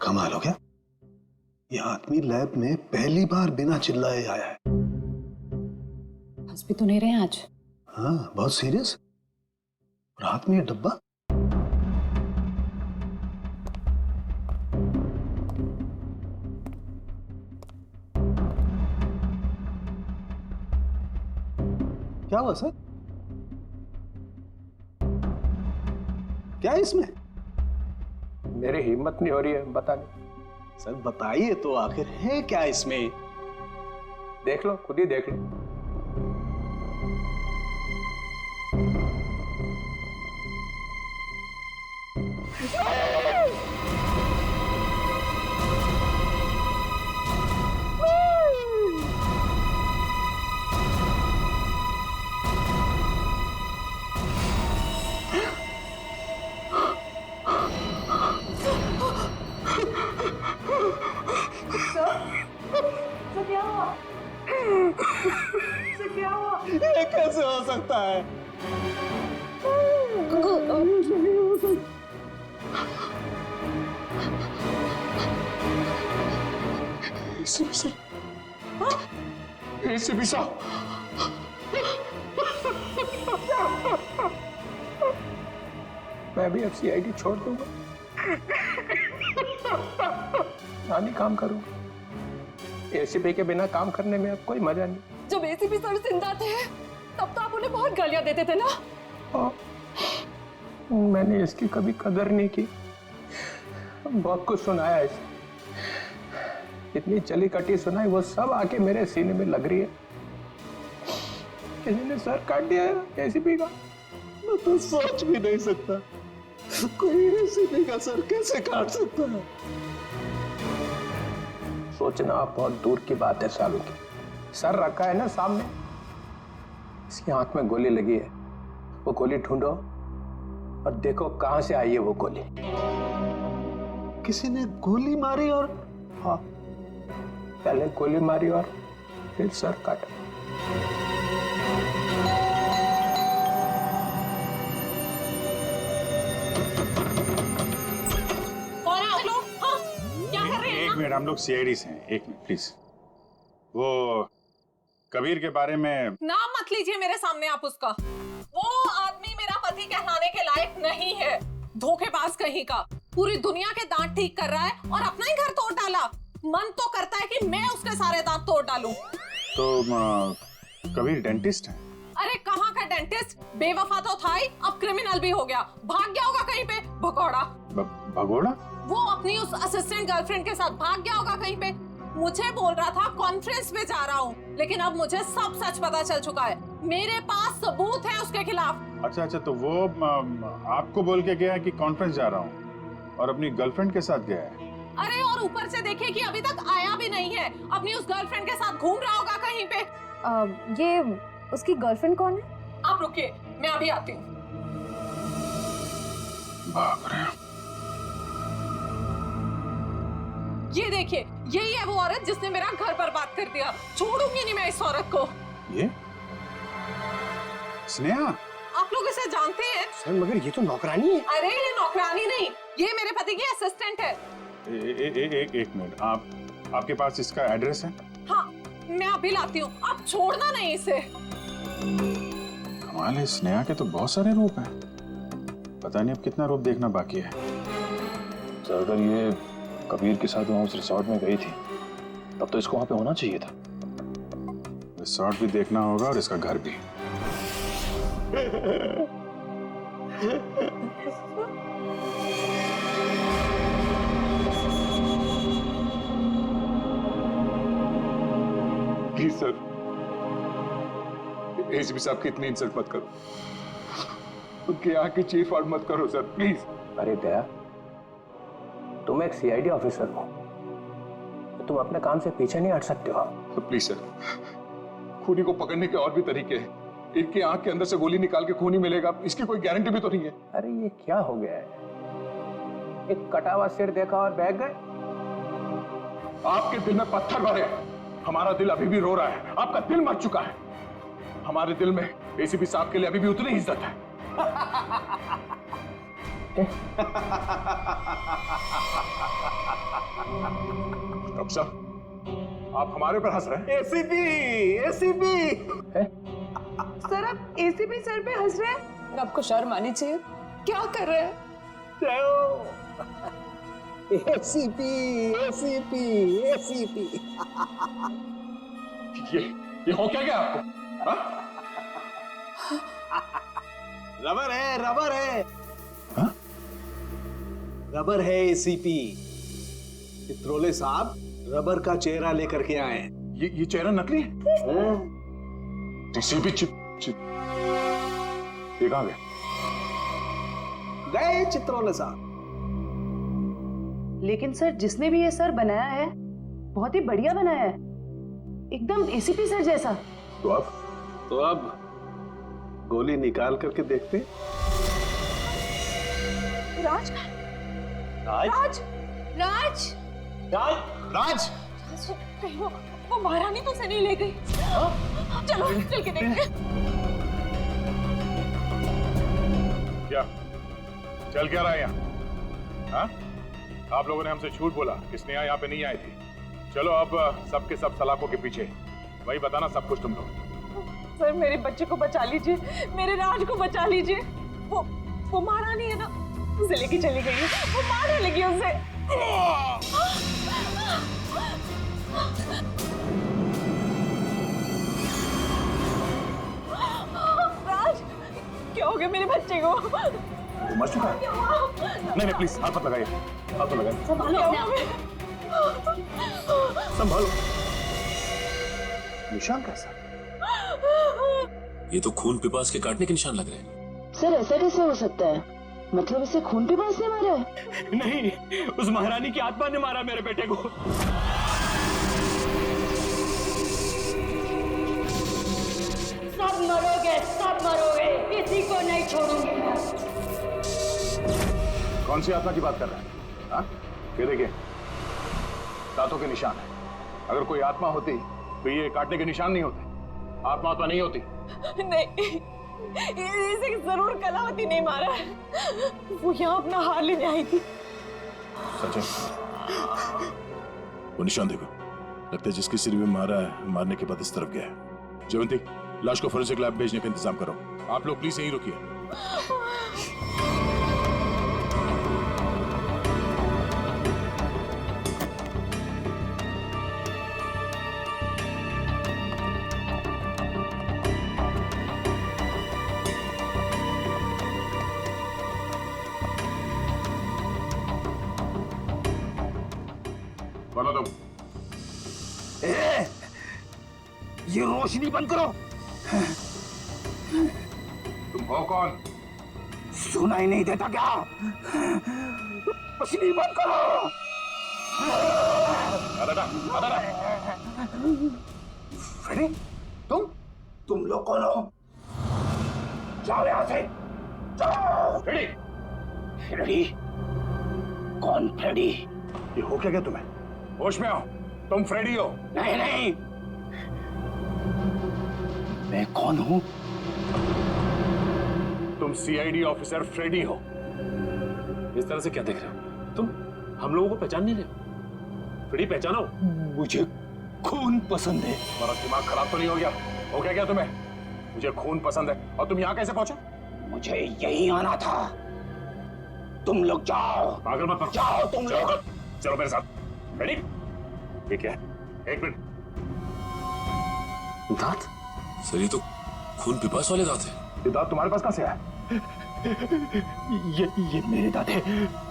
कमाल हो गया, ये आदमी लैब में पहली बार बिना चिल्लाए आया है। हंस भी तो नहीं रहे आज। हाँ, बहुत सीरियस। और हाथ में ये डब्बा। क्या हुआ सर? क्या है इसमें? मेरी हिम्मत नहीं हो रही है बताने। सर बताइए तो, आखिर है क्या इसमें? देख लो, खुद ही देख लो। ये कैसे हो सकता है? एसीपी साहब, मैं भी अब सीआईडी छोड़ दूंगा, नानी काम करूंगा। एसीपी के बिना काम करने में अब कोई मजा नहीं। जब एसीपी सर जिंदा थे तब तो आप उन्हें बहुत गालियां देते थे ना। मैंने इसकी कभी कदर नहीं की। बहुत कुछ सुनाया इसे, इतनी चली कटी सुनाई, वो सब आके मेरे सीने में लग रही है। किसी ने सर काट दिया है एसीपी का। मैं तो सोच भी नहीं सकता, कोई एसीपी का सर कैसे काट सकता है? सोचना बहुत दूर की बात है सालों की। सर रखा है ना सामने, इसकी आंख में गोली लगी है। वो गोली ढूंढो और देखो कहां से आई है वो गोली। किसी ने गोली मारी और? हाँ, पहले गोली मारी और फिर सर काटा। कौन है आप लोग? हाँ, क्या कर रहे हैं? एक मिनट, हम लोग सीआईडी से हैं। एक मिनट प्लीज। वो कबीर के बारे में नाम मत लीजिए मेरे सामने आप उसका। वो आदमी मेरा पति कहलाने के लायक नहीं है। धोखेबाज कहीं का, पूरी दुनिया के दांत ठीक कर रहा है और अपना ही घर तोड़ डाला। मन तो करता है कि मैं उसके सारे दांत तोड़ डालूं। तो कबीर डेंटिस्ट है? अरे कहाँ का डेंटिस्ट, बेवफा तो था ही, अब क्रिमिनल भी हो गया। भाग गया होगा कहीं पे भगोड़ा। भगोड़ा? वो अपनी उस असिस्टेंट गर्लफ्रेंड के साथ भाग गया होगा कहीं पे। मुझे बोल रहा था कॉन्फ्रेंस में जा रहा हूँ, लेकिन अब मुझे सब सच पता चल चुका है। मेरे पास सबूत है उसके खिलाफ। अच्छा, तो वो आपको बोल के गया है कि कॉन्फ्रेंस जा रहा हूँ और अपनी गर्लफ्रेंड के साथ गया है? अरे और ऊपर से देखिए कि अभी तक आया भी नहीं है। अपनी उस गर्लफ्रेंड के साथ घूम रहा होगा कहीं पे। ये उसकी गर्लफ्रेंड कौन है? आप रुकिए, मैं अभी आती हूँ। बाप रे। ये देखिए, यही है वो औरत जिसने मेरा घर बर्बाद कर दिया। छोड़ूंगी नहीं मैं इस औरत को। ये स्नेहा? आप लोग इसे जानते हैं? सर मगर ये तो नौकरानी है। अरे ये नौकरानी नहीं, ये मेरे पति की असिस्टेंट है। एक मिनट, आपके पास इसका एड्रेस है? हाँ, मैं अभी लाती हूँ, आप छोड़ना नहीं इसे। कमाल है, स्नेहा के तो बहुत सारे रूप हैं। पता नहीं अब कितना रूप देखना बाकी है। सर अगर ये कबीर के साथ वहां उस रिसोर्ट में गई थी तब तो इसको वहां पे होना चाहिए था। रिसोर्ट भी देखना होगा और इसका घर भी। प्लीज सर, एसीपी साहब की इतनी इंसल्ट मत करो, उनके यहाँ की चीफ आउट मत करो सर, प्लीज। अरे दया, तुम एक सीआईडी ऑफिसर हो, तो तुम अपने काम से पीछे नहीं हट सकते हो। तो प्लीज सर, खूनी को पकड़ने के और भी तरीके हैं। इनकी आंख के अंदर से गोली निकाल के खूनी मिलेगा, इसकी कोई गारंटी भी तो नहीं है। अरे ये क्या हो गया है? एक कटा हुआ सिर देखा और बहक गए। आपके दिल में पत्थर भरे, हमारा दिल अभी भी रो रहा है। आपका दिल मर चुका है, हमारे दिल में एसीपी साहब के लिए अभी भी उतनी इज्जत है। डॉक्टर साहब, आप हमारे ऊपर हंस रहे हैं? एसीपी एसीपी सर आप एसीपी सर पे हंस रहे हैं? आपको शर्म आनी चाहिए। क्या कर रहे हैं? एसीपी एसीपी एसीपी ये हो क्या गया आपको? हाँ? रबर है रबर है। हाँ? रबर है एसीपी। चित्रोले साहब रबर का चेहरा लेकर के आए हैं। ये चेहरा नकली है? एसीपी चिप ये कहां गया? गए चित्रोले साहब। लेकिन सर जिसने भी ये सर बनाया है बहुत ही बढ़िया बनाया है, एकदम एसीपी सर जैसा। तो अब गोली निकाल करके देखते। राज राज राज राज राज कहीं वो महारानी तो से नहीं ले गई। चलो चल के देखते हैं। क्या चल क्या रहा है यहाँ? हाँ? आप लोगों ने हमसे झूठ बोला कि स्नेहा यहाँ पे नहीं आई थी। चलो अब सबके सब सलाखों के पीछे, वही बताना सब कुछ तुम लोग। सर मेरे बच्चे को बचा लीजिए, मेरे राज को बचा लीजिए। वो महारानी है ना, उसे लेके चली गई है, वो मारने लगी उसे। राज क्या हो गया मेरे बच्चे को? वो मर चुका है? नहीं प्लीज हाथ मत लगाइए, हाथ मत लगाइए। संभालो। निशान कैसा? ये तो खून पिपास के काटने के निशान लग रहे हैं। सर ऐसा कैसे हो सकता है? मतलब इसे खून पिपास ने मारा है? नहीं, उस महारानी की आत्मा ने मारा मेरे बेटे को। सब मरोगे, किसी को नहीं छोड़ूंगी मैं। कौन सी आत्मा की बात कर रहे हैं? हाँ? ये देखिए दांतों के निशान है। अगर कोई आत्मा होती तो ये काटने के निशान नहीं होते। आत्मा तो नहीं होती। नहीं, इसे जरूर कलावती नहीं मारा है। वो यहाँ अपना हार लेने आई थी। सचिन, वो निशान देखो, लगता है जिसके सिर में मारा है, मारने के बाद इस तरफ गया है। जयवंती, लाश को फोरेंसिक लैब भेजने का इंतजाम करो। आप लोग प्लीज यहीं रुकिए। बोलो तुम। ये रोशनी बंद करो। तुम हो कौन? सुनाई नहीं देता क्या? रोशनी बंद करो। फ्रेडी, तुम लोग कौन हो? जाओ यहाँ से, जाओ। Freddy, Freddy? कौन फ्रेडी? ये हो क्या तुम्हें? होश में आओ, तुम फ्रेडी हो? नहीं नहीं, मैं कौन हूँ? तुम सीआईडी ऑफिसर फ्रेडी हो। इस तरह से क्या देख रहे हो तुम? हम लोगों को पहचान नहीं रहे? फ्रेडी पहचानो। मुझे खून पसंद है। तुम्हारा दिमाग खराब तो नहीं हो गया? हो क्या तुम्हें? मुझे खून पसंद है और तुम यहाँ कैसे पहुंचे? मुझे यही आना था। तुम लोग जाओ। पागल मत बनो। जाओ तुम लोग। चलो मेरे साथ। रेडी? ये क्या है? एक मिनट। दांत? सर ये तो खून पिपास वाले दांत हैं। ये दांत तुम्हारे पास कहाँ से आया? ये मेरे दांत है।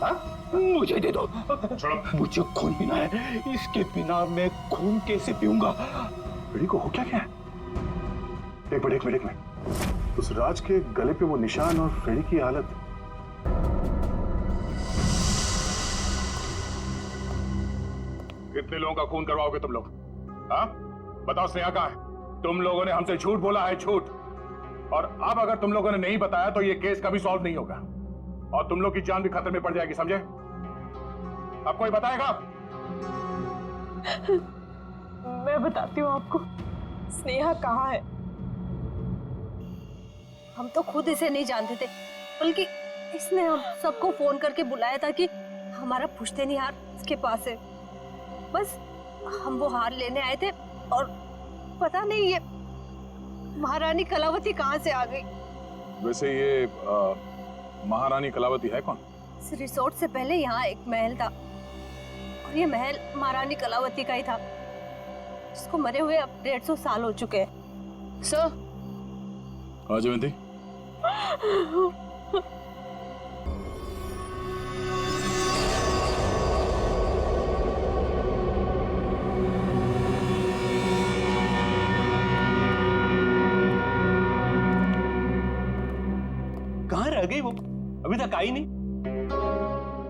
हाँ? मुझे दे दो। छोड़ो। मुझे खून पीना है, इसके बिना मैं खून कैसे पीऊंगा? रेडी को हो क्या क्या है? एक मिनट। उस राज के गले पे वो निशान और फ्रेडी की हालत। कितने लोगों का खून करवाओगे तुम लोग? हाँ? बताओ स्नेहा कहाँ है? तुम लोगों ने हमसे झूठ बोला है, झूठ। और अब अगर तुम लोगों ने नहीं बताया तो ये केस कभी सॉल्व नहीं होगा और तुम लोग की जान भी खतरे में पड़ जाएगी, समझे? अब कोई बताएगा? मैं बताती हूँ आपको, स्नेहा कहाँ है। हम तो खुद इसे नहीं जानते थे, बल्कि इसने हम सबको फोन करके बुलाया था कि हमारा पुश्तैनी हार इसके पास है। बस हम वो हार लेने आए थे और पता नहीं ये महारानी कलावती कहाँ से आ गई। वैसे ये महारानी कलावती है कौन? इस रिसोर्ट से पहले यहाँ एक महल था और ये महल महारानी कलावती का ही था, जिसको मरे हुए अब 150 साल हो चुके हैं। सर। हाँ जयंती। कहाँ रह गई वो? अभी तक आई नहीं।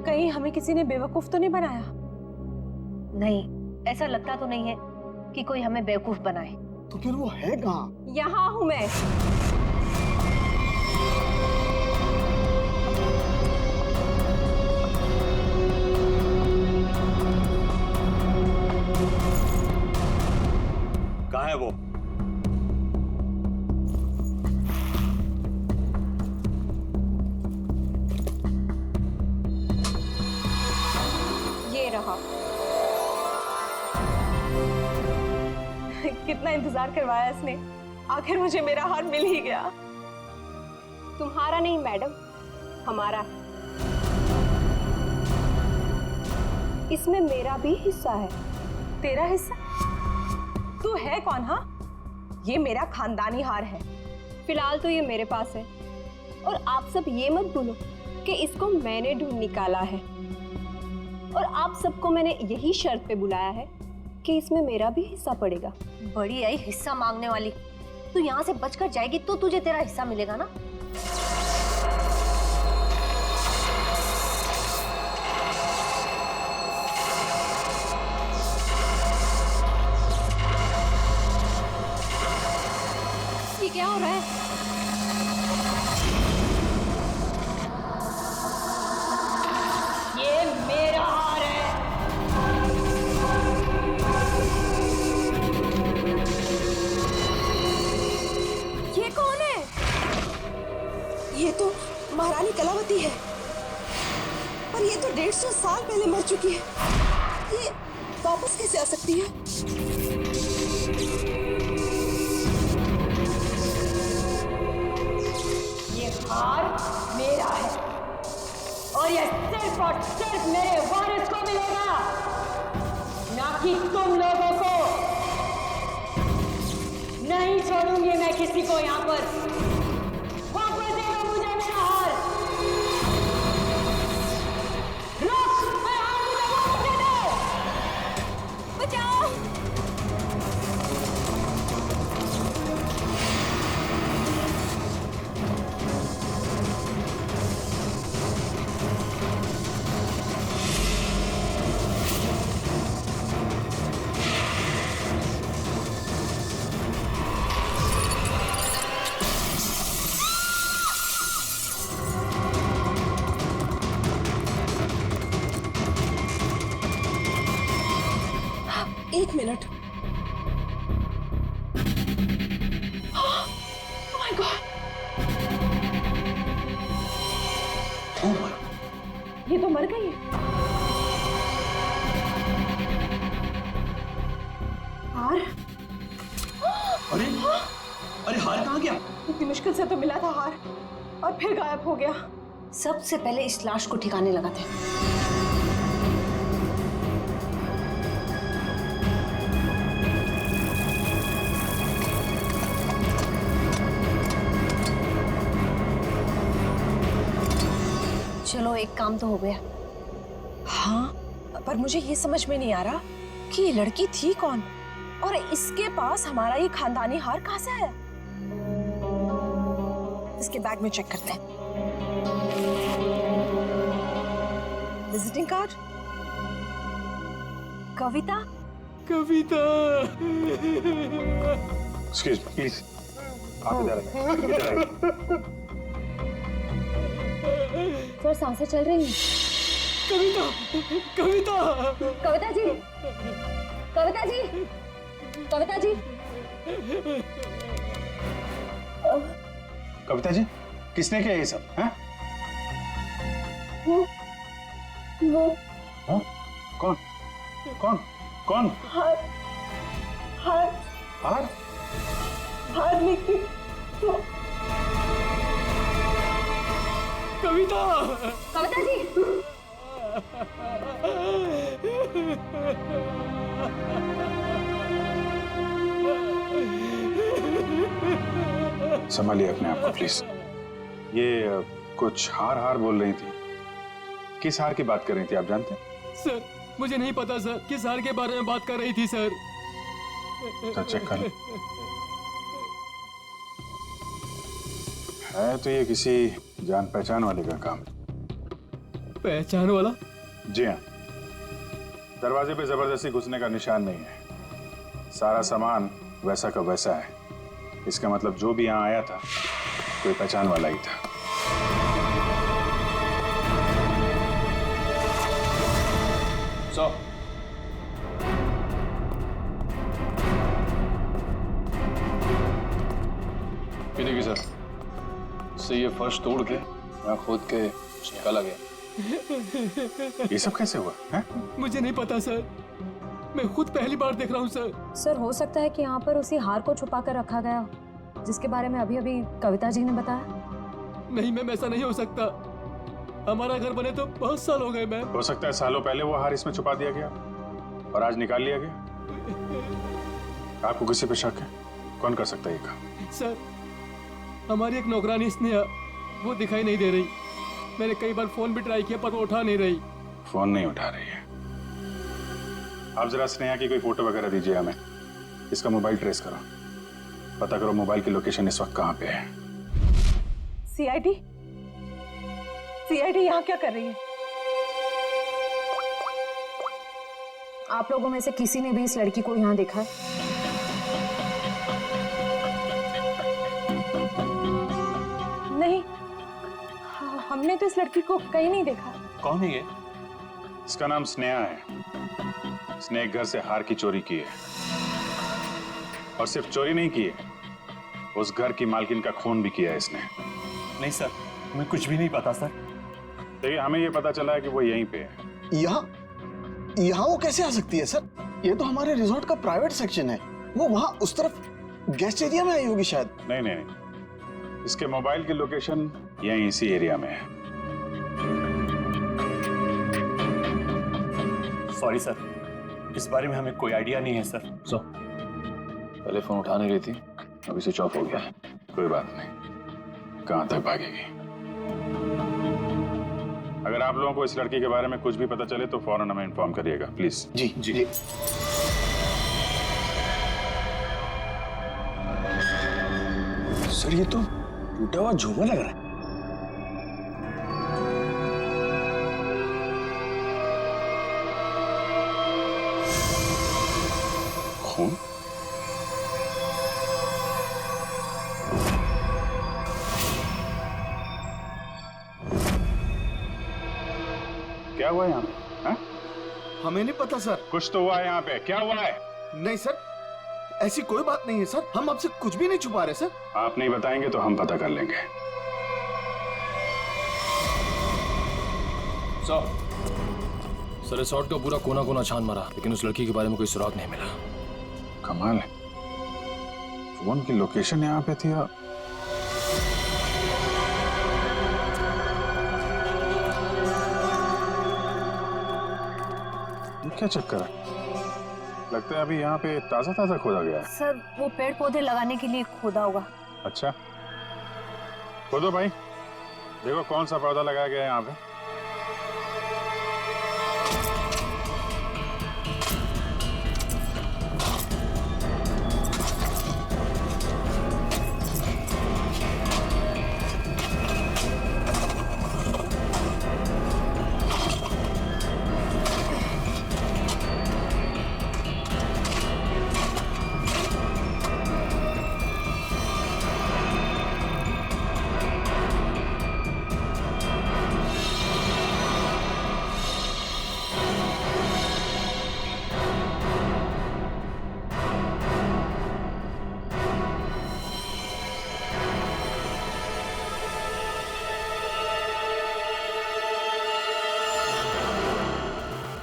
कहीं हमें किसी ने बेवकूफ तो नहीं बनाया? नहीं, ऐसा लगता तो नहीं है कि कोई हमें बेवकूफ बनाए। तो फिर वो है कहाँ? यहाँ हूँ मैं। कहाँ है वो? ये रहा। कितना इंतजार करवाया इसने, आखिर मुझे मेरा हार मिल ही गया। तुम्हारा नहीं मैडम, हमारा है। इसमें मेरा भी हिस्सा है। तेरा हिस्सा? तू है कौन? हाँ, ये मेरा खानदानी हार है। फिलहाल तो ये मेरे पास है और आप सब ये मत भूलो कि इसको मैंने ढूंढ निकाला है और आप सबको मैंने यही शर्त पे बुलाया है कि इसमें मेरा भी हिस्सा पड़ेगा। बड़ी आई हिस्सा मांगने वाली। तू यहाँ से बचकर जाएगी तो तुझे तेरा हिस्सा मिलेगा ना। ये क्या हो रहा है? ये मेरा हार है। ये कौन है? ये तो महारानी कलावती है, पर ये तो 150 साल पहले मर चुकी है। ये वापस कैसे आ सकती है? ये हार मेरा है और ये सिर्फ और सिर्फ मेरे वारिस को मिलेगा, ना कि तुम लोगों को। नहीं छोड़ूंगी मैं किसी को यहाँ पर। वापस दे दो मुझे मेरा हार। रुक, मेरा हार मुझे वापस दे दो। बचाओ। एक मिनट। Oh my God! ये तो मर गई है। हार? अरे हार कहाँ गया? इतनी मुश्किल से तो मिला था हार और फिर गायब हो गया। सबसे पहले इस लाश को ठिकाने लगाते हैं। चलो एक काम तो हो गया। हाँ, पर मुझे ये समझ में नहीं आ रहा कि ये लड़की थी कौन और इसके पास हमारा ये खानदानी हार कहाँ से आया। इसके बैग में चेक करते हैं। Visiting card, Kavita. Kavita. Excuse me please, आप इधर आइए। सर सांसें चल रही हैं। कविता, कविता, कविता जी, कविता जी, कविता जी। कविता जी, किसने किया ये सब? हैं? वो हाँ? कौन? कौन? कौन? हार हार हार? हारने की तो कविता! कविता जी, संभालिए अपने आप को प्लीज। ये कुछ हार हार बोल रही थी। किस हार की बात कर रही थी, आप जानते हैं? सर, मुझे नहीं पता सर, किस हार के बारे में बात कर रही थी सर। तो चेक कर। है तो ये किसी जान पहचान वाले का काम है। पहचान वाला? जी हाँ, दरवाजे पे जबरदस्ती घुसने का निशान नहीं है। सारा सामान वैसा का वैसा है। इसका मतलब जो भी यहाँ आया था कोई पहचान वाला ही था। सो कितने की सर से ये फर्श तोड़ के यहाँ खोद के निकाला गया। ये सब कैसे हुआ है? मुझे नहीं पता सर, मैं खुद पहली बार देख रहा हूँ सर। सर हो सकता है कि यहाँ पर उसी हार को छुपा कर रखा गया हो, जिसके बारे में अभी अभी कविता जी ने बताया। नहीं मैम, ऐसा नहीं हो सकता। हमारा घर बने तो बहुत साल हो गए मैम। हो सकता है सालों पहले वो हार इसमें छुपा दिया गया और आज निकाल लिया गया। आपको किसी पे शक है? कौन कर सकता है ये काम? सर, हमारी एक नौकरानी स्नेहा, वो दिखाई नहीं दे रही। मैंने कई बार फोन भी ट्राई किया पर वो उठा नहीं रही। फोन नहीं उठा रही है? आप जरा स्नेहा की कोई फोटो वगैरह दीजिए हमें। इसका मोबाइल ट्रेस करो, पता करो मोबाइल की लोकेशन इस वक्त कहाँ पे है। सीआईडी यहाँ क्या कर रही है? आप लोगों में से किसी ने भी इस लड़की को यहाँ देखा है? नहीं, हमने तो इस लड़की को कहीं नहीं देखा। कौन है ये? इसका नाम स्नेहा है। इसने एक घर से हार की चोरी की है और सिर्फ चोरी नहीं की है, उस घर की मालकिन का खून भी किया है इसने। नहीं सर, हमें कुछ भी नहीं पता सर। देखिए, हमें ये पता चला है कि वो यहीं पे है। यहाँ वो कैसे आ सकती है सर? ये तो हमारे रिजॉर्ट का प्राइवेट सेक्शन है। वो वहाँ उस तरफ गेस्ट एरिया में आई होगी शायद। नहीं नहीं नहीं, इसके मोबाइल की लोकेशन यहीं इसी एरिया में है। सॉरी सर, इस बारे में हमें कोई आइडिया नहीं है सर। सो पहले फोन उठा नहीं रही थी, अभी स्विच ऑफ हो गया। कोई बात नहीं, कहाँ तक भागेगी। अगर आप लोगों को इस लड़की के बारे में कुछ भी पता चले तो फौरन हमें इन्फॉर्म करिएगा please. Ji ji, ji. Sir ये तो टूटा हुआ झूमर लग रहा है। खून? क्या हुआ यहाँ पे? हमें नहीं पता सर। कुछ तो हुआ है यहाँ पे, क्या हुआ है? नहीं सर, ऐसी कोई बात नहीं है सर। हम आपसे कुछ भी नहीं छुपा रहे सर। आप नहीं बताएंगे तो हम पता कर लेंगे। सर रिसोर्ट का पूरा कोना कोना छान मारा, लेकिन उस लड़की के बारे में कोई सुराग नहीं मिला। कमाल है, फोन की लोकेशन यहाँ पे थी। क्या चक्कर है? लगता है अभी यहाँ पे ताजा ताजा खोदा गया है। सर वो पेड़ पौधे लगाने के लिए खोदा होगा। अच्छा, खोदो भाई, देखो कौन सा पौधा लगाया गया है यहाँ पे।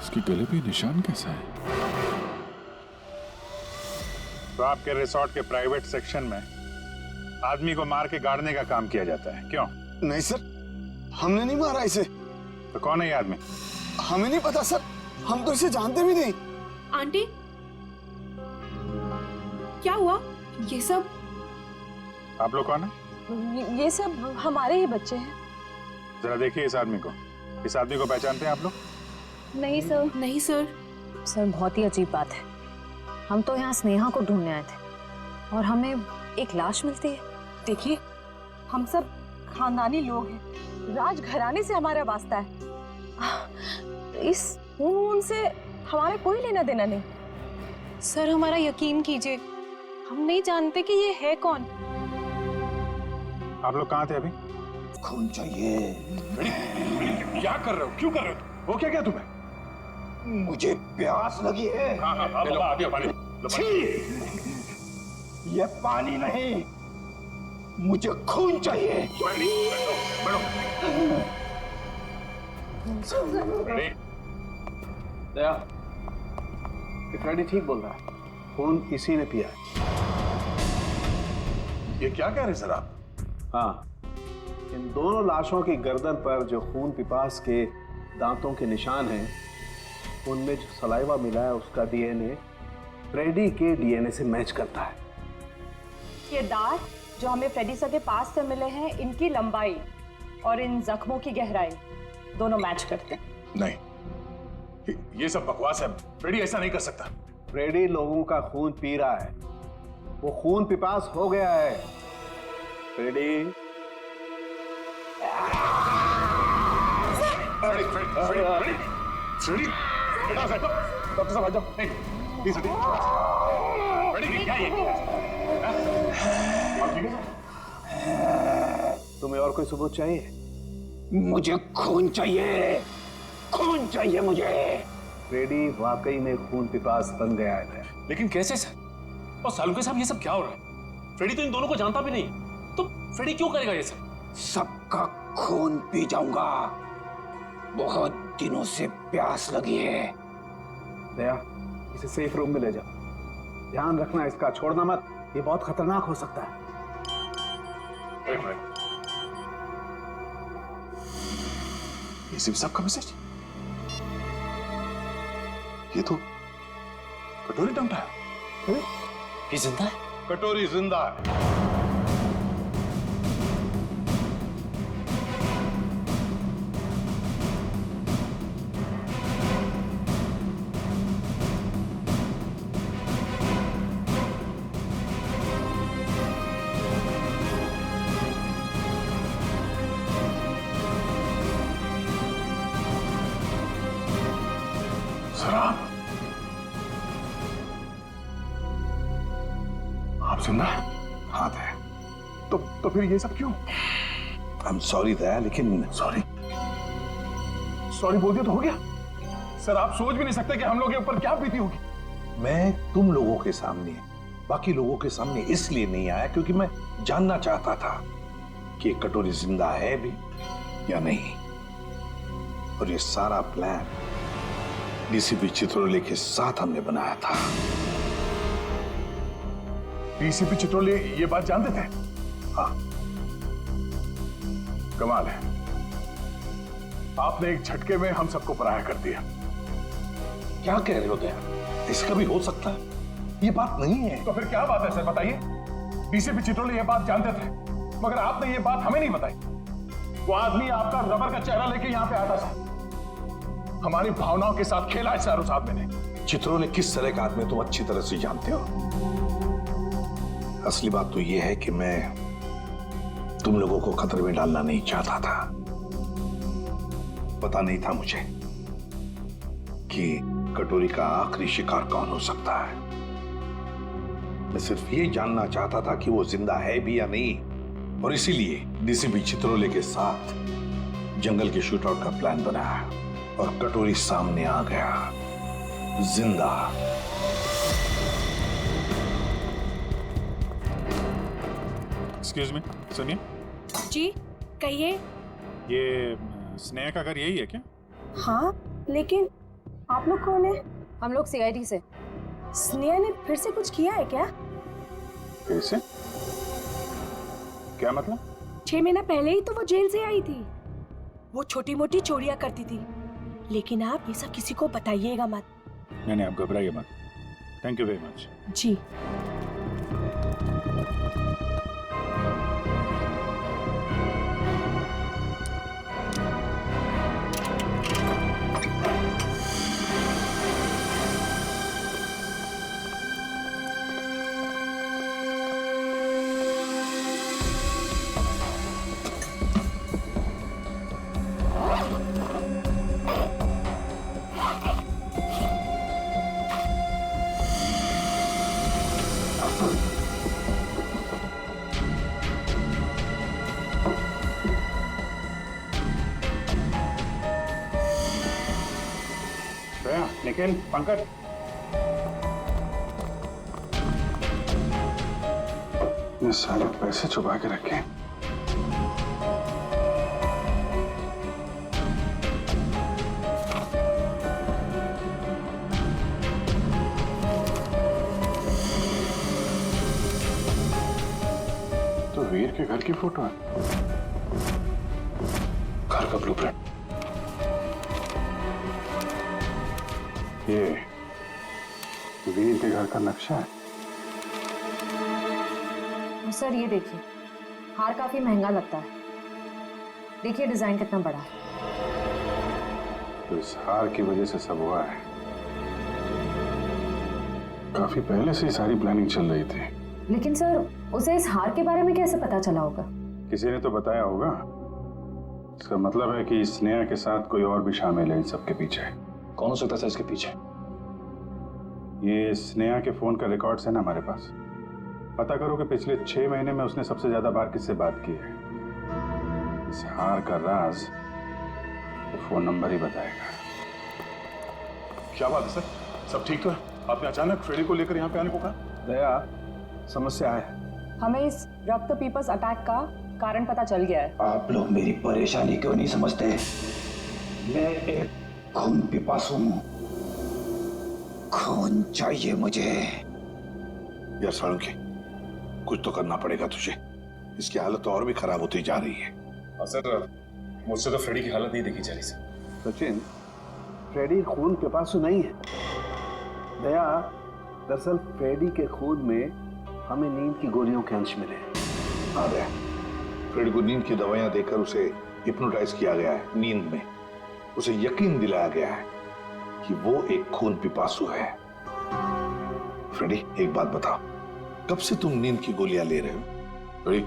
इसके गले पे निशान कैसा है? तो आपके रिसोर्ट के प्राइवेट सेक्शन में आदमी को मार के गाड़ने का काम किया जाता है, क्यों? नहीं सर, हमने नहीं मारा इसे। तो कौन है ये आदमी? हमें नहीं पता सर, हम तो इसे जानते भी नहीं। आंटी, क्या हुआ? ये सब आप लोग कौन है? ये सब हमारे ही बच्चे हैं। जरा देखिए इस आदमी को। इस आदमी को पहचानते हैं आप लोग? नहीं सर। नहीं सर। सर बहुत ही अजीब बात है। हम तो यहाँ स्नेहा को ढूंढने आए थे और हमें एक लाश मिलती है। देखिए, हम सब खानदानी लोग हैं, राजघराने से हमारा वास्ता है। इस खून से हमारा कोई लेना देना नहीं। सर हमारा यकीन कीजिए, हम नहीं जानते कि ये है कौन। आप लोग कहाँ थे अभी? खून चाहिए। क्या कर रहे हो? क्यों कर रहे हो? वो क्या किया तुम्हें? मुझे प्यास लगी है। हाँ हाँ हाँ, आ गया पानी। ये पानी नहीं, मुझे खून चाहिए। दया, ये फ्रेडी ठीक बोल रहा है, खून इसी ने पिया है। ये क्या कह रहे सर आप? हाँ, इन दोनों लाशों की गर्दन पर जो खून पिपास के दांतों के निशान हैं, उनमें जो सलाइवा मिला है उसका डीएनए फ्रेडी के डीएनए से मैच करता है। ये दांत जो हमें फ्रेडी सर के पास से मिले हैं, इनकी लंबाई और इन जख्मों की गहराई दोनों मैच करते हैं। नहीं, ये सब बकवास है। फ्रेडी ऐसा नहीं कर सकता। फ्रेडी लोगों का खून पी रहा है, वो खून पिपास हो गया है। फ्रेडी डॉक्टर साहब आ जाओ। नहीं, प्लीज हटिए। फ्रेडी क्या तुम्हें और कोई सबूत चाहिए? मुझे खून चाहिए, खून चाहिए मुझे। फ्रेडी वाकई में खून पिपास बन गया है। लेकिन कैसे सर? और सालू के साहब ये सब क्या हो रहा है? फ्रेडी तो इन दोनों को जानता भी नहीं, तो फ्रेडी क्यों करेगा ये सब? सबका खून पी जाऊंगा, बहुत दिनों से प्यास लगी है। दया, इसे सेफ रूम में ले जाओ। ध्यान रखना इसका, छोड़ना मत, ये बहुत खतरनाक हो सकता है। एक मिनट, ये सिर्फ सबका मैसेज? ये तो कटोरी डंडा है। ये जिंदा है? कटोरी जिंदा है। आप जिंदा? हाँ दया। तो फिर ये सब क्यों? आई एम सॉरी दया, लेकिन सॉरी बोल दिया तो हो गया। सर आप सोच भी नहीं सकते कि हम लोग के ऊपर क्या बीती होगी। मैं तुम लोगों के सामने, बाकी लोगों के सामने इसलिए नहीं आया क्योंकि मैं जानना चाहता था कि ये कटोरी जिंदा है भी या नहीं। और ये सारा प्लान डीसीपी चित्रोले के साथ हमने बनाया था। डीसीपी चित्रोले ये बात जानते थे? हाँ। कमाल है, आपने एक झटके में हम सबको पराया कर दिया। क्या कह रहे हो दया? इसका भी हो सकता है, ये बात नहीं है। तो फिर क्या बात है सर, बताइए। डीसीपी चित्रोले ये बात जानते थे, मगर आपने ये बात हमें नहीं बताई। वो आदमी आपका रबर का चेहरा लेके यहाँ पे आता था, हमारी भावनाओं के साथ खेला है सर उस आदमी ने। चित्रोले किस तरह का आदमी तुम अच्छी तरह से जानते हो। असली बात तो यह है कि मैं तुम लोगों को खतरे में डालना नहीं चाहता था। पता नहीं था मुझे कि कटोरी का आखिरी शिकार कौन हो सकता है। मैं सिर्फ ये जानना चाहता था कि वो जिंदा है भी या नहीं, और इसीलिए डीसीपी चित्रोले के साथ जंगल के शूटआउट का प्लान बनाया और कटोरी सामने आ गया जिंदा। एक्सक्यूज मी, सुनिए। जी कहिए। ये स्नेहा का घर यही है क्या? हाँ, लेकिन आप लोग कौन है? हम लोग सीआईडी से। स्नेहा ने फिर से कुछ किया है क्या? फिर से? क्या मतलब? 6 महीना पहले ही तो वो जेल से आई थी। वो छोटी मोटी चोरियां करती थी, लेकिन आप ये सब किसी को बताइएगा मत। नहीं, आप घबराइए मत। Thank you very much. जी। निखिल, पंकज, ये सारे पैसे छुपा के रखे। तो वीर के घर की फोटो है, घर का ब्लूप्रिंट। ये वीर के घर का नक्शा है। सर ये देखिए, हार काफी महंगा लगता है। देखिए डिजाइन कितना बड़ा है। तो इस हार की वजह से सब हुआ है। काफी पहले से ही सारी प्लानिंग चल रही थी। लेकिन सर उसे इस हार के बारे में कैसे पता चला होगा? किसी ने तो बताया होगा। इसका मतलब है कि स्नेहा के साथ कोई और भी शामिल है इन सब के पीछे। कौन हो सकता है इसके पीछे? ये स्नेहा के फोन का रिकॉर्ड्स है ना हमारे पास। पता करो कि पिछले 6 महीने में उसने सबसे ज्यादा बार किससे बात की है। इस हार का राज वो फोन नंबर ही बताएगा। क्या बात है सर? सब ठीक तो है? आपने अचानक फ्रेडी को लेकर यहाँ पे आने को कहा? दया, समस्या है। हमें इस रक्त पीपस अटैक का कारण पता चल गया है। आप लोग मेरी परेशानी क्यों नहीं समझते? मैं एक खून पिपासु हूं। खून चाहिए मुझे। यार साळुंखे, कुछ तो करना पड़ेगा तुझे। इसकी हालत और भी खराब होती जा रही है। सर, मुझसे तो फ्रेडी की हालत नहीं देखी जा रही सर। सचिन, फ्रेडी खून पिपासु नहीं है। दया, दरअसल फ्रेडी के खून में हमें नींद की गोलियों के अंश मिले। हाँ दया, फ्रेडी को नींद की दवाइयां देकर उसे हिप्नोटाइज किया गया है। नींद में उसे यकीन दिलाया गया है कि वो एक खून पिपासु है। फ्रेडी, एक बात बताओ, कब से तुम नींद की गोलियां ले रहे हो? फ्रेडी,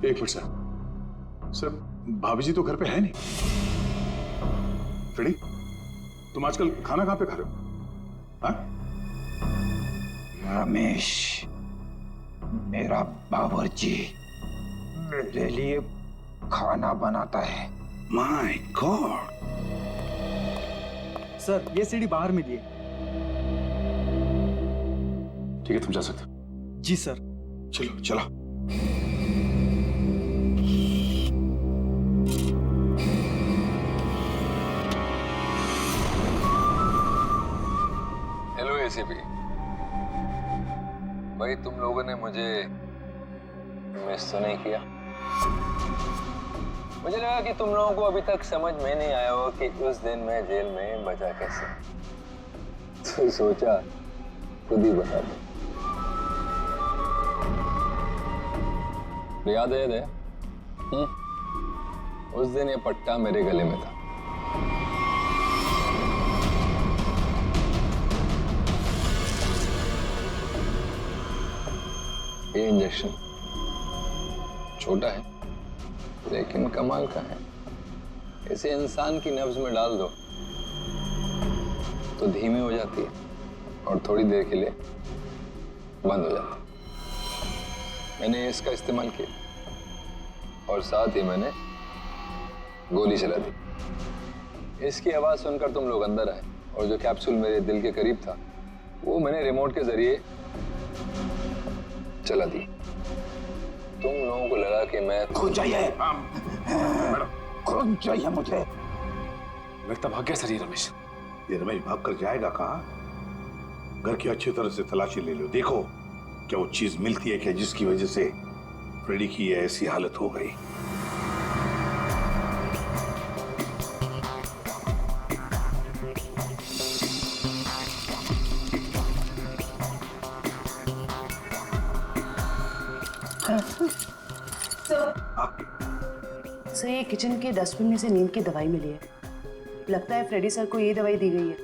एक मिनट सर। सर, भाभी जी तो घर पे है नहीं। फ्रेडी, तुम आजकल खाना कहां पे खा रहे हो? हाँ? रमेश, मेरा बावर्ची मेरे लिए खाना बनाता है। My God. सर, ये सीढ़ी बाहर मिली है। ठीक है, तुम जा सकते हो। जी सर। चलो चलो। हेलो एसीपी भाई, तुम लोगों ने मुझे मिस तो नहीं किया? मुझे लगा कि तुम लोगों को अभी तक समझ में नहीं आया हो कि उस दिन मैं जेल में बचा कैसे। तो सोचा खुद ही बता दो। याद है? उस दिन ये पट्टा मेरे गले में था। ये इंजेक्शन छोटा है लेकिन कमाल का है। इसे इंसान की नब्ज में डाल दो तो धीमी हो जाती है और थोड़ी देर के लिए बंद हो जाती है। मैंने इसका इस्तेमाल किया और साथ ही मैंने गोली चला दी। इसकी आवाज सुनकर तुम लोग अंदर आए और जो कैप्सूल मेरे दिल के करीब था वो मैंने रिमोट के जरिए चला दी। तुम लोगों को लगा कि मैं खून चाहिए। खून चाहिए मुझे। लगता भाग गया सर ये रमेश। ये रमेश भाग कर जाएगा कहाँ? घर की अच्छी तरह से तलाशी ले लो, देखो क्या वो चीज मिलती है क्या जिसकी वजह से फ्रेडी की ये ऐसी हालत हो गई। सर ये किचन के डस्टबिन में से नींद की दवाई मिली है। लगता है फ्रेडी सर को ये दवाई दी गई है।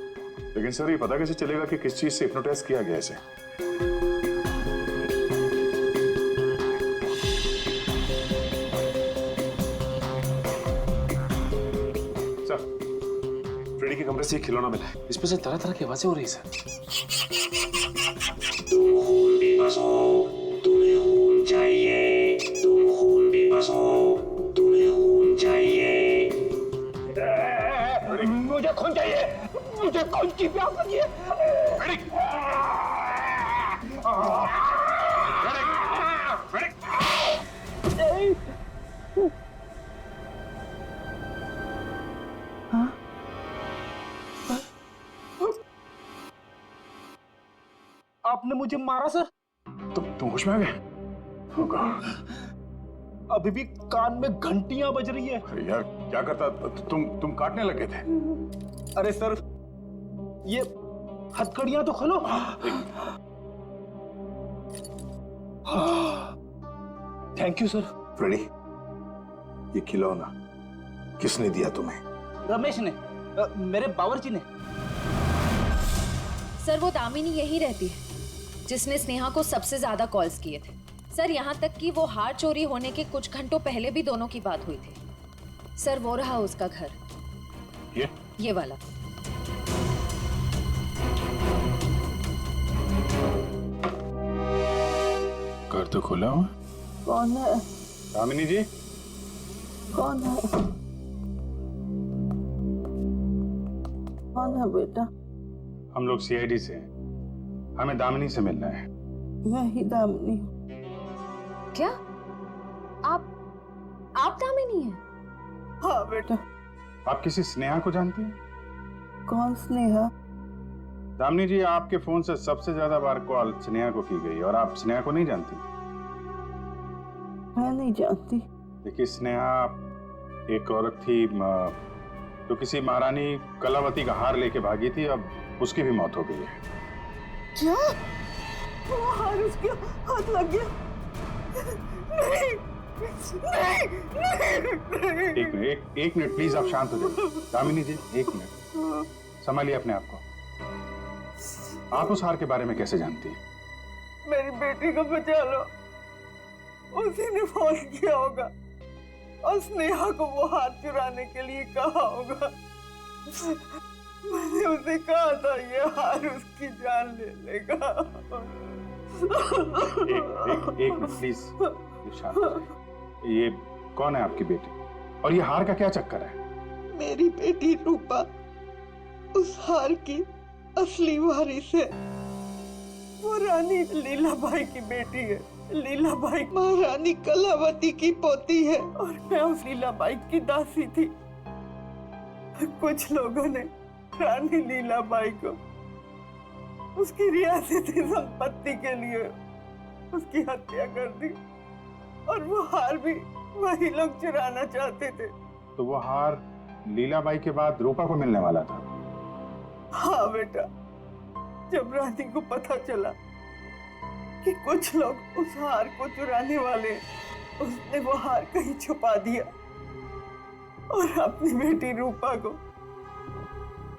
लेकिन सर ये पता कैसे चलेगा कि किस चीज से हिप्नोटाइज किया गया इसे? सर फ्रेडी के कमरे से एक खिलौना मिला है, इसमें से तरह तरह की आवाजें हो रही है सर। तुम्हें खून चाहिए, तुम खून भी बसो, तुम्हें खून चाहिए। मुझे खून चाहिए, मुझे खून की प्यास लगी है। आपने मुझे मारा सर? तुम होश में आ गए? Oh God. अभी भी कान में घंटियां बज रही है। अरे यार क्या करता, तुम काटने लगे थे। अरे सर ये हथकड़ियां तो खोलो। Thank you sir. फ्रेडी ये खिलौना किसने दिया तुम्हें? रमेश ने, मेरे बावर्ची ने। सर वो दामिनी यही रहती है जिसने स्नेहा को सबसे ज्यादा कॉल्स किए थे। सर यहाँ तक कि वो हार चोरी होने के कुछ घंटों पहले भी दोनों की बात हुई थी। सर वो रहा उसका घर, ये वाला। घर तो खुला हुआ। कौन है? दामिनी जी। कौन है? कौन है बेटा? हम लोग सीआईडी से हैं, हमें दामिनी से मिलना है। मैं ही दामिनी हूँ। क्या आप दामिनी हैं? हाँ बेटा। आप किसी स्नेहा को जानती हैं? कौन स्नेहा? दामिनी जी आपके फोन से सबसे ज्यादा बार कॉल स्नेहा को की गई और आप स्नेहा को नहीं जानती? मैं नहीं जानती। देखिए स्नेहा एक औरत थी जो किसी महारानी कलावती का हार लेके भागी थी, अब उसकी भी मौत हो गई है। क्या? वो हार उसके हाथ लग गया? नहीं, नहीं, नहीं। एक मिनट प्लीज, आप शांत हो जाइए। दामिनी जी एक मिनट, संभालिए अपने आप को। आप उस हार के बारे में कैसे जानती हैं? मेरी बेटी को बचा लो, उसी ने फोन किया होगा और स्नेहा को वो हार चुराने के लिए कहा होगा। मैंने उसे कहा था ये हार उसकी जान ले लेगा। एक मिनट प्लीज, शांत हो जाइए। ये कौन है आपकी बेटी और ये हार का क्या चक्कर है? मेरी बेटी रूपा उस हार की असली वारिस है। वो रानी लीलाबाई की बेटी है। लीलाबाई महारानी कलावती की पोती है और मैं उस लीलाबाई की दासी थी। कुछ लोगों ने रानी लीलाबाई को उसकी रियासती संपत्ति के लिए उसकी हत्या कर दी और वो हार भी वही लोग चुराना चाहते थे। तो वो हार लीलाबाई के बाद रूपा को मिलने वाला था? हाँ बेटा, जब रानी को पता चला कि कुछ लोग उस हार को चुराने वाले, उसने वो हार कहीं छुपा दिया और अपनी बेटी रूपा को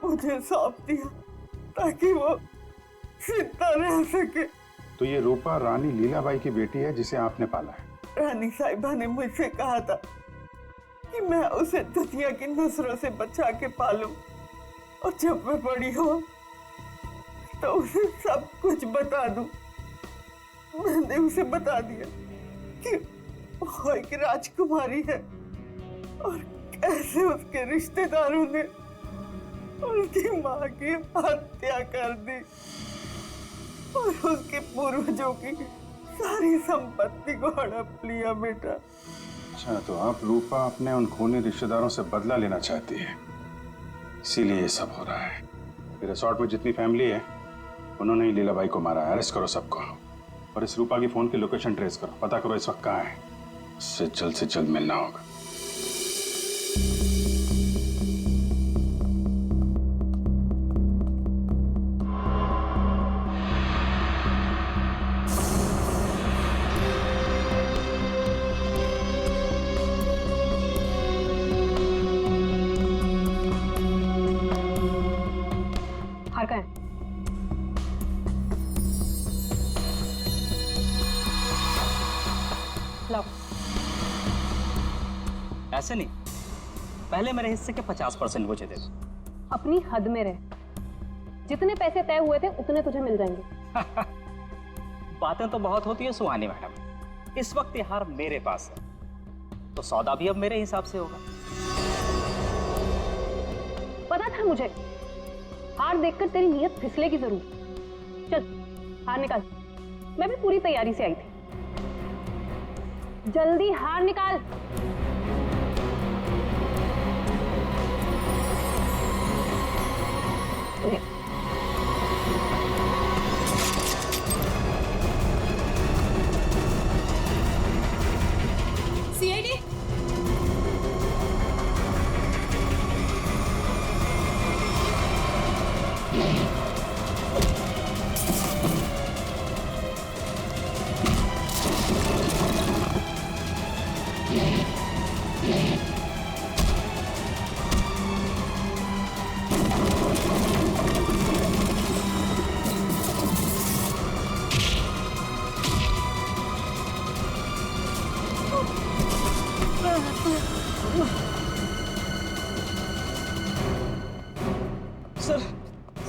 मुझे सौंप दिया ताकि वो जिंदा रह सके। तो ये रूपा रानी लीलाबाई की बेटी है जिसे आपने पाला है? रानी साहिबा ने मुझसे कहा था कि मैं उसे दुनिया की नजरों से बचा के पालूं और जब मैं बड़ी हो तो उसे सब कुछ बता दूं। मैंने उसे बता दिया कि वो एक राजकुमारी है और कैसे उसके रिश्तेदारों ने उसकी माँ की हत्या कर दी और उसके पूर्वजों की सारी संपत्ति को हड़प लिया। बेटा अच्छा, तो आप रूपा अपने उन खूनी रिश्तेदारों से बदला लेना चाहती है, इसीलिए ये सब हो रहा है। रिसोर्ट में जितनी फैमिली है उन्होंने ही लीला भाई को मारा है। अरेस्ट करो सबको और इस रूपा की फोन की लोकेशन ट्रेस करो, पता करो इस वक्त कहाँ है। उससे जल्द मिलना होगा। हार का है? लाओ। ऐसे नहीं, पहले मेरे हिस्से के 50% मुझे दे दो। अपनी हद में रह। जितने पैसे तय हुए थे उतने तुझे मिल जाएंगे। बातें तो बहुत होती है सुहानी मैडम, इस वक्त ये हार मेरे पास है तो सौदा भी अब मेरे हिसाब से होगा। पता था मुझे, हार देखकर तेरी नीयत फिसलेगी जरूर। चल हार निकाल, मैं भी पूरी तैयारी से आई थी। जल्दी हार निकाल। सीआईडी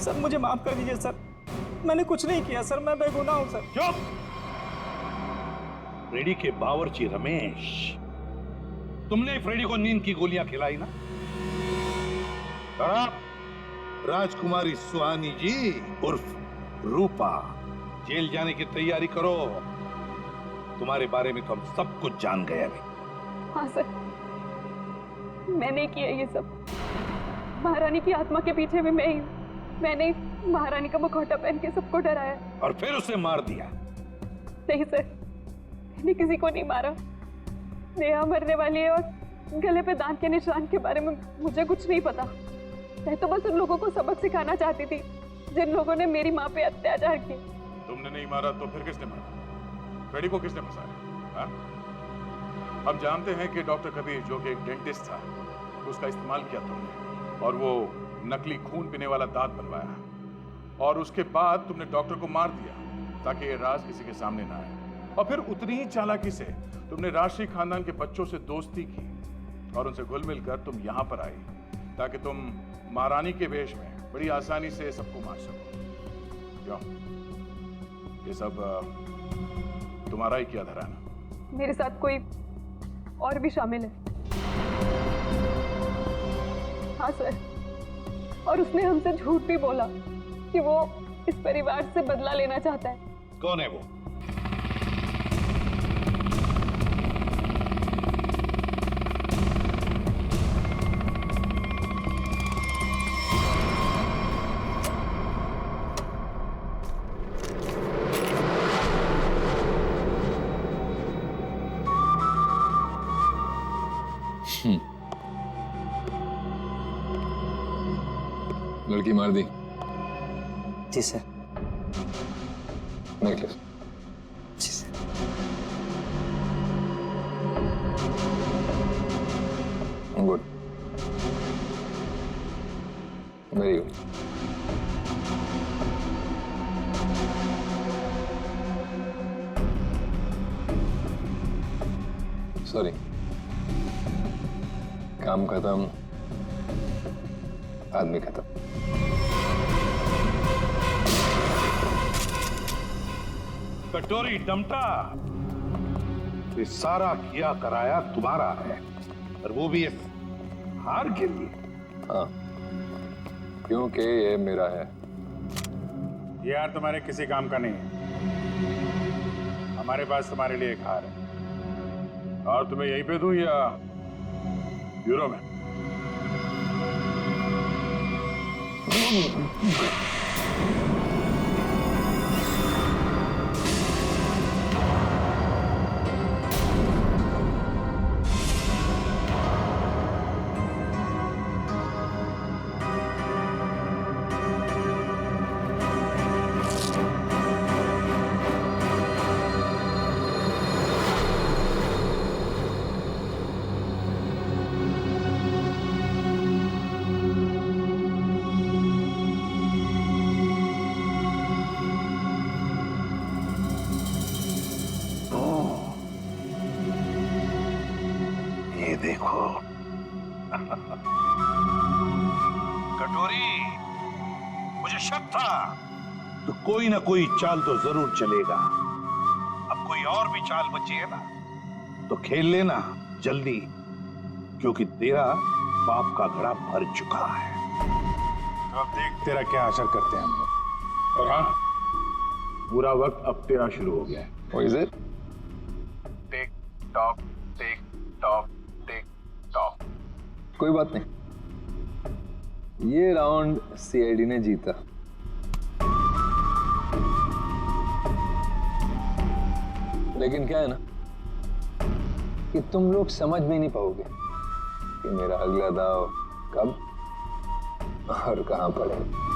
सर मुझे माफ कर दीजिए सर, मैंने कुछ नहीं किया सर, मैं बेगुनाह हूं सर। चुप! फ्रेडी के बावर्ची रमेश, तुमने फ्रेडी को नींद की गोलियां खिलाई ना? राजकुमारी सुहानी जी उर्फ रूपा जेल जाने की तैयारी करो। तुम्हारे बारे में तो हम सब कुछ जान गए अभी। हाँ सर, मैंने किया ये सब। महारानी की आत्मा के पीछे भी मैं ही हूँ। मैंने महारानी का मुखौटा पहन के सबको डराया और फिर उसे मार दिया। नहीं सर, मैंने किसी को नहीं मारा। नेहा मरने वाली है और गले पे दांत के निशान के बारे में मुझे कुछ नहीं पता। मैं तो बस उन लोगों को सबक सिखाना चाहती थी जिन लोगों ने मेरी माँ पे अत्याचार किए। तुमने नहीं मारा तो फिर किसने मारा? फ्रेडी को किसने फंसाया? हम जानते हैं कि डॉक्टर कबीर, जो कि एक डेंटिस्ट था, उसका इस्तेमाल किया तुमने और वो नकली खून पीने वाला दांत बनवाया, और उसके बाद तुमने डॉक्टर को मार दिया ताकि ये राज किसी के सामने ना आए। और फिर उतनी ही चालाकी से तुमने राष्ट्रीय खानदान के बच्चों से दोस्ती की और उनसे घुल मिल कर तुम यहाँ पर आई ताकि तुम महारानी के वेश में बड़ी आसानी से सबको मार सको। क्यों? ये सब तुम्हारा ही किया धरा ना? मेरे साथ कोई और भी शामिल है। हाँ सर, और उसने हमसे झूठ भी बोला कि वो इस परिवार से बदला लेना चाहता है। कौन है वो? लड़की मार दी? जी सर। नेकलेस? जी sir. Good, very good. Sorry, काम खत्म, आदमी खत्म। कटोरी डमटा, ये सारा किया कराया तुम्हारा है, और वो भी इस हार के लिए। हाँ, क्योंकि ये मेरा है। ये हार तुम्हारे किसी काम का नहीं है। हमारे पास तुम्हारे लिए एक हार है, और तुम्हें यहीं पे दूं या ब्यूरो में? कटोरी, मुझे शक था तो कोई ना कोई चाल तो जरूर चलेगा। अब कोई और भी चाल बची है ना तो खेल लेना जल्दी, क्योंकि तेरा पाप का घड़ा भर चुका है। तो अब देख तेरा क्या असर करते हैं हम लोग। और हाँ, पूरा वक्त अब तेरा शुरू हो गया है। What is it? Tick tock tick tock tick tock. कोई बात नहीं, ये राउंड सीआईडी ने जीता। लेकिन क्या है ना कि तुम लोग समझ में नहीं पाओगे कि मेरा अगला दाव कब और कहां पड़ेगा।